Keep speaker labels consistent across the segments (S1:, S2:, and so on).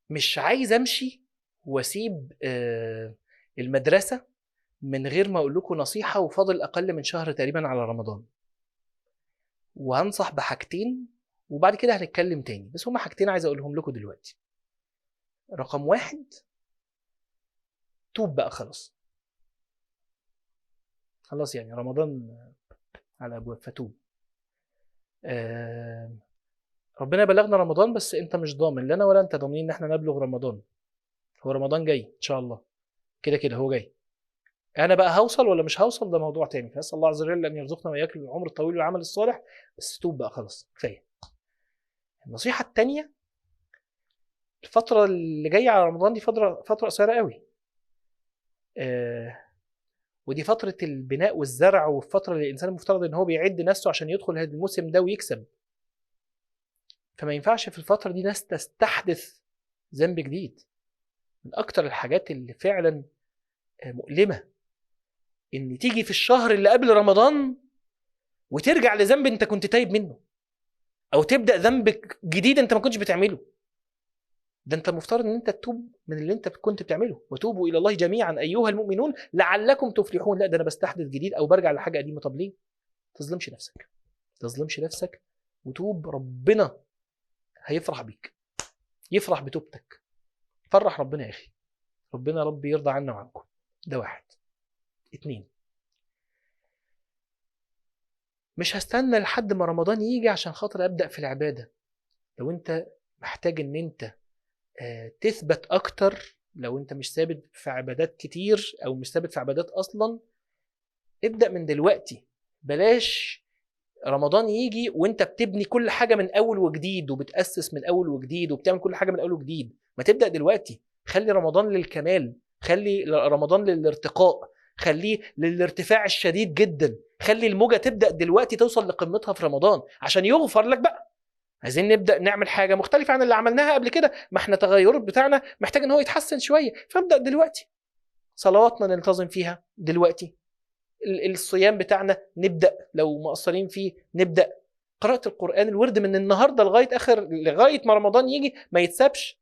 S1: مش عايز امشي واسيب المدرسه من غير ما اقول لكم نصيحه، وفاضل اقل من شهر تقريبا على رمضان، وهنصح بحاجتين وبعد كده هنتكلم تاني، بس هما حاجتين عايز اقولهم لكم دلوقتي. رقم واحد، توب بقى خلاص. خلاص يعني رمضان على ابواب، فتوب. ربنا بلغنا رمضان، بس انت مش ضامن، لا انا ولا انت ضامنين ان احنا نبلغ رمضان. هو رمضان جاي ان شاء الله، كده كده هو جاي. انا بقى هوصل ولا مش هوصل ده موضوع تاني، فاسال الله عز وجل ان يرزقنا واياك العمر الطويل والعمل الصالح. بس توب بقى خلاص، كفايه. النصيحه التانيه، الفتره اللي جايه على رمضان دي فتره قصيره قوي. ودي فتره البناء والزرع، والفتره اللي الانسان المفترض ان هو بيعد نفسه عشان يدخل هذا الموسم ده ويكسب. فما ينفعش في الفتره دي ناس تستحدث ذنب جديد. من اكتر الحاجات اللي فعلا مؤلمه ان تيجي في الشهر اللي قبل رمضان وترجع لذنب انت كنت تايب منه، او تبدا ذنب جديد انت ما كنتش بتعمله. ده انت المفترض ان انت تتوب من اللي انت كنت بتعمله، وتوبوا الى الله جميعا ايها المؤمنون لعلكم تفلحون. لا ده انا بستحدث جديد او برجع لحاجه قديمه. طب ليه؟ تظلمش نفسك، تظلمش نفسك وتوب. ربنا هيفرح بيك، يفرح بتوبتك. فرح ربنا يا اخي، ربنا رب يرضى عنا وعنكم. ده واحد. اتنين، مش هستنى لحد ما رمضان يجي عشان خاطر ابدا في العباده. لو انت محتاج ان انت تثبت اكتر، لو انت مش ثابت في عبادات كتير او مش ثابت في عبادات اصلا، ابدا من دلوقتي. بلاش رمضان يجي وانت بتبني كل حاجه من اول وجديد، وبتاسس من اول وجديد، وبتعمل كل حاجه من اول وجديد. ما تبدا دلوقتي. خلي رمضان للكمال، خلي رمضان للارتقاء، خليه للارتفاع الشديد جدا. خلي الموجه تبدا دلوقتي توصل لقمتها في رمضان عشان يغفر لك بقى. عايزين نبدا نعمل حاجه مختلفه عن اللي عملناها قبل كده، ما احنا التغيرات بتاعنا محتاج ان هو يتحسن شويه، فابدا دلوقتي. صلواتنا ننتظم فيها دلوقتي، الصيام بتاعنا نبدا لو مقصرين فيه نبدا. قراءه القران، الورد من النهارده لغايه ما رمضان يجي ما يتسابش،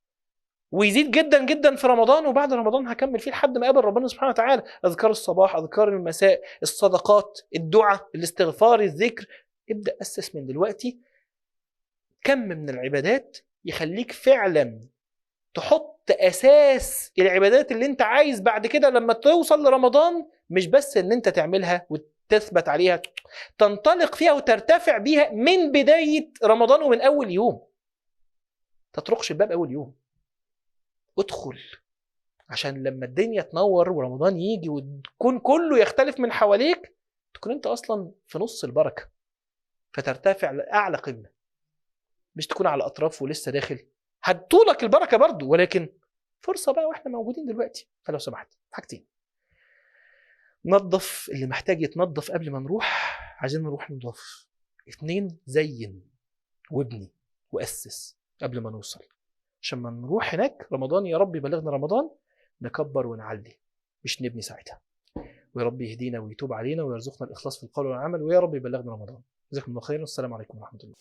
S1: ويزيد جدا جدا في رمضان. وبعد رمضان هكمل فيه لحد ما اقابل ربنا سبحانه وتعالى. اذكار الصباح، اذكار المساء، الصدقات، الدعاء، الاستغفار، الذكر. ابدا اسس من دلوقتي كم من العبادات يخليك فعلا تحط اساس العبادات اللي انت عايز بعد كده لما توصل لرمضان. مش بس ان انت تعملها وتثبت عليها، تنطلق فيها وترتفع بيها من بداية رمضان ومن اول يوم. تطرقش الباب اول يوم، ادخل عشان لما الدنيا تنور ورمضان يجي وتكون كله يختلف من حواليك، تكون انت اصلا في نص البركة، فترتفع لأعلى قمة. مش تكون على اطراف ولسه داخل. هتطولك البركة برضو، ولكن فرصة بقى واحنا موجودين دلوقتي. فلو سمحت حاجتين، نظف اللي محتاج يتنظف قبل ما نروح، عايزين نروح ننظف. 2، زين وابني وأسس قبل ما نوصل، عشان ما نروح هناك رمضان يا رب يبلغنا رمضان نكبر ونعلي، مش نبني ساعتها. ويا رب يهدينا ويتوب علينا ويرزقنا الإخلاص في القول والعمل، ويا رب يبلغنا رمضان. جزاكم الله خيرا، والسلام عليكم ورحمة الله.